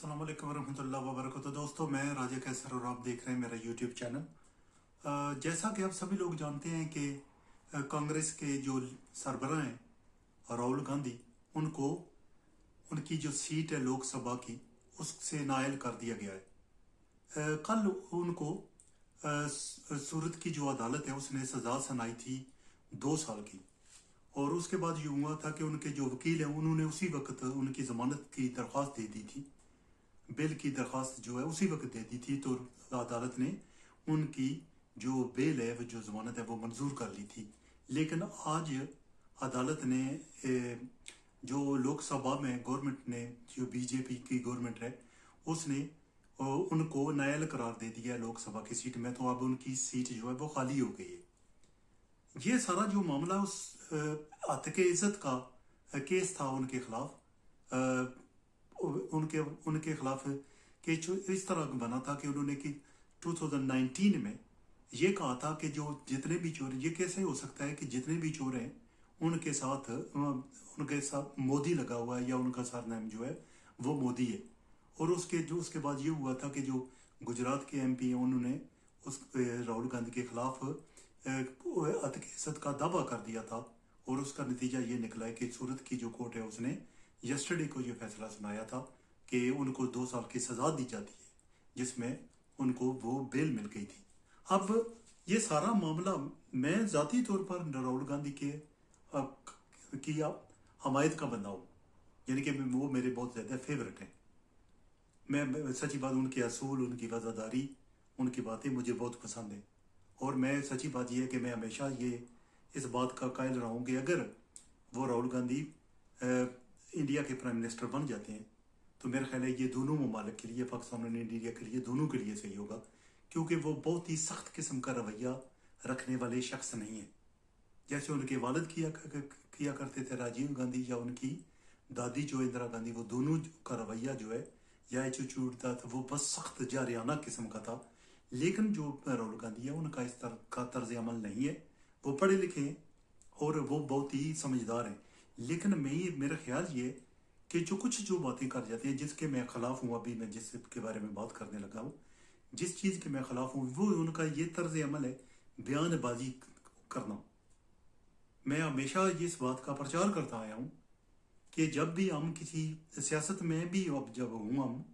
अस्सलाम वालेकुम रहमतुल्लाहि व बरकातहू। दोस्तों, मैं राजा कैसर और आप देख रहे हैं मेरा यूट्यूब चैनल। जैसा कि आप सभी लोग जानते हैं कि कांग्रेस के जो सरबराह हैं राहुल गांधी, उनको उनकी जो सीट है लोकसभा की उससे नायल कर दिया गया है। कल उनको सूरत की जो अदालत है उसने सज़ा सुनाई थी 2 साल की, और उसके बाद ये हुआ था कि उनके जो वकील हैं उन्होंने उसी वक्त उनकी ज़मानत की दरख्वास्त दे दी थी। बेल की दरख्वास्त जो है उसी वक्त दे दी थी, तो अदालत ने उनकी जो बेल है, वो जो ज़मानत है, वो मंजूर कर ली थी। लेकिन आज अदालत ने जो लोकसभा में गवर्नमेंट ने, जो बीजेपी की गवर्नमेंट है, उसने उनको नायल करार दे दिया है लोकसभा की सीट में। तो अब उनकी सीट जो है वो खाली हो गई है। ये सारा जो मामला उस हत्या इज्जत का केस था उनके खिलाफ, उनके उनके खिलाफ कि जो इस तरह बना था कि उन्होंने कि 2019 में ये कहा था कि जो जितने भी चोर, ये कैसे हो सकता है कि जितने भी चोर हैं उनके साथ मोदी लगा हुआ है या उनका सरनेम जो है वो मोदी है। और उसके बाद ये हुआ था कि जो गुजरात के एमपी हैं उन्होंने उस राहुल गांधी के खिलाफ हत्या का दावा कर दिया था, और उसका नतीजा ये निकला है कि सूरत की जो कोर्ट है उसने यस्टरडे को ये फैसला सुनाया था कि उनको 2 साल की सज़ा दी जाती है, जिसमें उनको वो बेल मिल गई थी। अब ये सारा मामला, मैं ज़ाती तौर पर राहुल गांधी के की हमायत का बंदा हूँ, यानी कि वो मेरे बहुत ज़्यादा फेवरेट हैं। मैं सच्ची बात, उनके असूल, उनकी वज़ादारी, उनकी बातें मुझे बहुत पसंद है। और मैं सच्ची बात यह है कि मैं हमेशा ये इस बात का कायल रहा हूँ कि अगर वो राहुल गांधी इंडिया के प्राइम मिनिस्टर बन जाते हैं तो मेरा ख्याल है ये दोनों ममालिक के लिए, पाकिस्तान और इंडिया के लिए, दोनों के लिए सही होगा, क्योंकि वो बहुत ही सख्त किस्म का रवैया रखने वाले शख्स नहीं है। जैसे उनके वालिद किया करते थे राजीव गांधी, या उनकी दादी जो इंदिरा गांधी, वो दोनों का रवैया जो है या एटीट्यूड था वो बस सख्त जारियाना किस्म का था। लेकिन जो राहुल गांधी है उनका इस तरह का तर्ज अमल नहीं है। वो पढ़े लिखे हैं और वो बहुत ही समझदार हैं। लेकिन मेरा ख्याल ये कि जो बातें कर जाते हैं, जिसके मैं ख़िलाफ़ हूँ, अभी मैं जिसके बारे में बात करने लगा हूँ, जिस चीज़ के मैं ख़िलाफ़ हूँ, वो उनका ये तर्ज अमल है बयानबाजी करना। मैं हमेशा इस बात का प्रचार करता आया हूँ कि जब भी हम किसी सियासत में भी अब जब हूँ हम,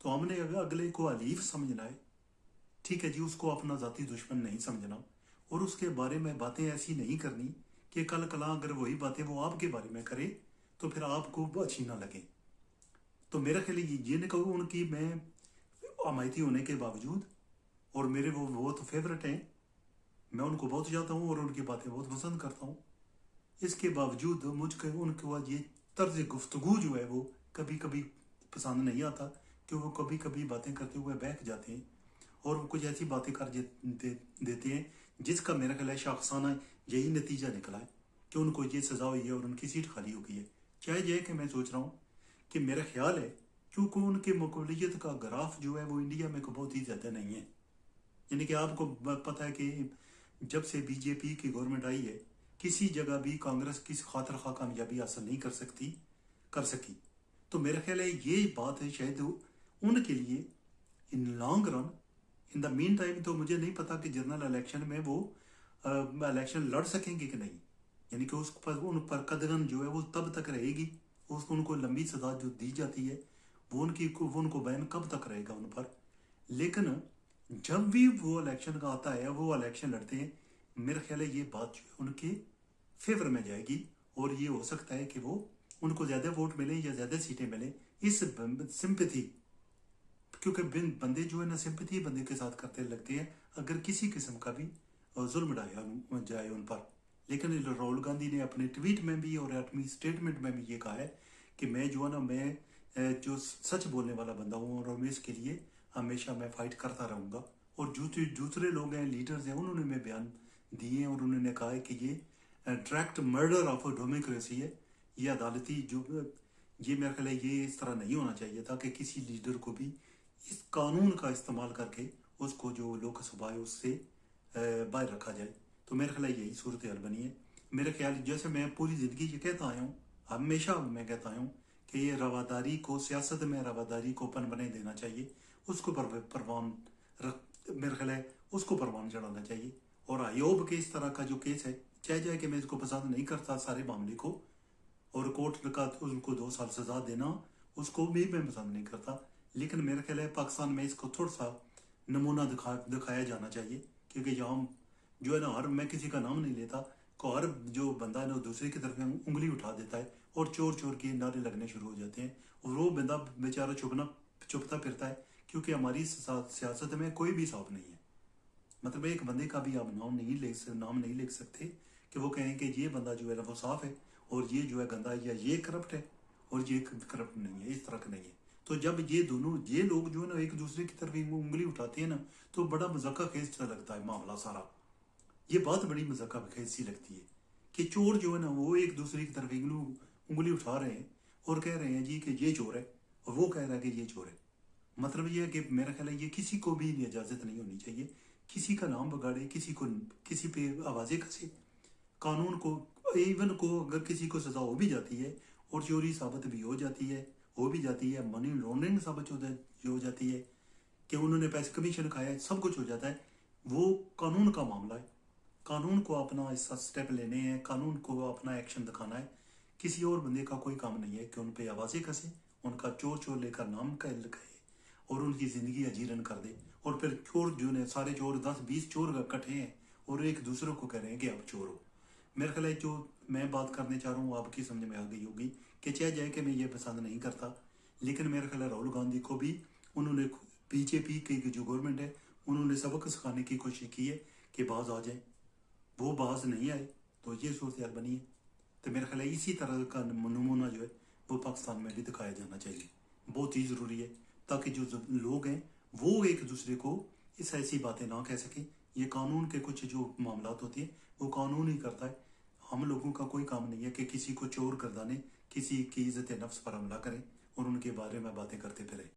तो हमने अगले को अलीफ समझना है, ठीक है जी, उसको अपना ज़ाती दुश्मन नहीं समझना, और उसके बारे में बातें ऐसी नहीं करनी कि कल कला अगर वही बातें वो आपके बारे में करे तो फिर आपको अच्छी ना लगे। तो मेरा ख्याल ये नहीं कहूँ उनकी मैं हमायती होने के बावजूद, और मेरे वो बहुत फेवरेट हैं, मैं उनको बहुत चाहता हूँ और उनकी बातें बहुत पसंद करता हूँ, इसके बावजूद मुझको उनको ये तर्ज गुफ्तगू जो है वो कभी कभी पसंद नहीं आता, कि वो कभी कभी बातें करते हुए बहक जाते हैं और वो कुछ ऐसी बातें कर देते हैं जिसका मेरा ख्याल है शाखसाना यही नतीजा निकला है कि उनको ये सज़ा हुई है और उनकी सीट खाली हो गई है। चाहे ये कि मैं सोच रहा हूँ कि मेरा ख्याल है क्योंकि उनकी मकबूलियत का ग्राफ जो है वो इंडिया में बहुत ही ज़्यादा नहीं है। यानी कि आपको पता है कि जब से बीजेपी की गवर्नमेंट आई है, किसी जगह भी कांग्रेस किस खातिर खा कामयाबी हासिल नहीं कर सकी। तो मेरा ख्याल है ये बात है शायद उनके लिए in long run, in the mean time, तो मुझे नहीं पता कि जनरल इलेक्शन में वो इलेक्शन लड़ सकेंगे कि नहीं। यानी कि उन पर कदगन जो है वो तब तक रहेगी, उनको लंबी सजा जो दी जाती है वो उनको बैन कब तक रहेगा उन पर। लेकिन जब भी वो इलेक्शन का आता है, वो इलेक्शन लड़ते हैं, मेरा ख्याल है ये बात जो है उनके फेवर में जाएगी, और ये हो सकता है कि वो उनको ज़्यादा वोट मिले या ज़्यादा सीटें मिले इस सिंपैथी, क्योंकि बंदे जो है ना सिंपैथी बंदे के साथ करते लगते हैं अगर किसी किस्म का भी जुल्म ढाया जाए उन पर। लेकिन राहुल गांधी ने अपने ट्वीट में भी और अपनी स्टेटमेंट में भी ये कहा है कि मैं जो है ना, मैं जो सच बोलने वाला बंदा हूँ और मैं इसके लिए हमेशा मैं फाइट करता रहूँगा। और दूसरे लोग हैं, लीडर्स हैं, उन्होंने मैं बयान दिए हैं और उन्होंने कहा है कि ये डायरेक्ट मर्डर ऑफ डेमोक्रेसी है, ये अदालती जो ये मेरा ख्याल है ये इस तरह नहीं होना चाहिए था कि किसी लीडर को भी इस कानून का इस्तेमाल करके उसको जो लोकसभा है उससे बाहर रखा जाए। तो मेरा ख्याल यही सूरत हाल बनी है। मेरे ख्याल जैसे मैं पूरी ज़िंदगी ये कहता आया हूँ, हमेशा मैं कहता आया हूँ कि ये रवादारी को, सियासत में रवादारी को पनपने देना चाहिए, उसको परवान मेरे ख्याल है उसको परवान चढ़ाना चाहिए। और अयोब के इस तरह का जो केस है, चाहे जाए कि मैं इसको पसंद नहीं करता सारे मामले को, और कोर्ट का उनको 2 साल सजा देना उसको भी मैं पसंद नहीं करता, लेकिन मेरा ख्याल है पाकिस्तान में इसको थोड़ा सा नमूना दिखाया जाना चाहिए। क्योंकि यहाँ जो है ना, हर, मैं किसी का नाम नहीं लेता, को हर जो बंदा है ना दूसरे की तरफ उंगली उठा देता है और चोर चोर के नारे लगने शुरू हो जाते हैं, और वो बंदा बेचारा चुपता फिरता है। क्योंकि हमारी सियासत में कोई भी साफ नहीं है। मतलब एक बंदे का भी आप नाम नहीं लिख सकते कि वो कहें कि ये बंदा जो है ना वो साफ है और ये जो है गंदा है, या ये करप्ट है और ये करप्ट नहीं है, इस तरह का नहीं है। तो जब ये लोग जो है ना एक दूसरे की तरफ उंगली उठाते हैं ना, तो बड़ा मजाका खेज सा लगता है मामला सारा। ये बात बड़ी मजाका खेज सी लगती है कि चोर जो है ना वो एक दूसरे की तरफ उंगली उठा रहे हैं और कह रहे हैं जी कि ये चोर है, और वो कह रहा है कि ये चोर है। मतलब ये है कि मेरा ख्याल है ये किसी को भी इजाजत नहीं होनी चाहिए, किसी का नाम बगाड़े, किसी पे आवाजें कसे, कानून को, इवन को अगर किसी को सजा हो भी जाती है और चोरी साबित भी हो जाती है, मनी लॉन्ड्रिंग साबित हो जाती है कि उन्होंने पैसे कमीशन खाया है, सब कुछ हो जाता है, वो कानून का मामला है। कानून को अपना ऐसा स्टेप लेने हैं, कानून को अपना एक्शन दिखाना है। किसी और बंदे का कोई काम नहीं है कि उन पे आवाजें कसे, उनका चोर चोर लेकर नाम कहे और उनकी जिंदगी अजीरन कर दे। और फिर चोर जो ने सारे चोर 10-20 चोर इकट्ठे हैं और एक दूसरे को कह रहे हैं कि आप चोर हो। मेरे ख्याल है जो मैं बात करने चाह रहा हूँ आपकी समझ में आ गई होगी कि चाहे जाए कि मैं ये पसंद नहीं करता, लेकिन मेरे ख्याल है राहुल गांधी को भी उन्होंने, बीजेपी की जो गवर्नमेंट है, उन्होंने सबक सिखाने की कोशिश की है कि बाज आ जाए, वो बाज नहीं आए तो ये सूरत बनी है। तो मेरा ख्याल है इसी तरह का नमूना जो है वो पाकिस्तान में भी दिखाया जाना चाहिए, बहुत ही ज़रूरी है, ताकि जो लोग हैं वो एक दूसरे को इस ऐसी बातें ना कह सकें। ये कानून के कुछ जो मामलात होती हैं वो कानून ही करता है, हम लोगों का कोई काम नहीं है कि किसी को चोर गर्दाने, किसी की इज्जत नफ्स पर हमला करें और उनके बारे में बातें करते फिरें।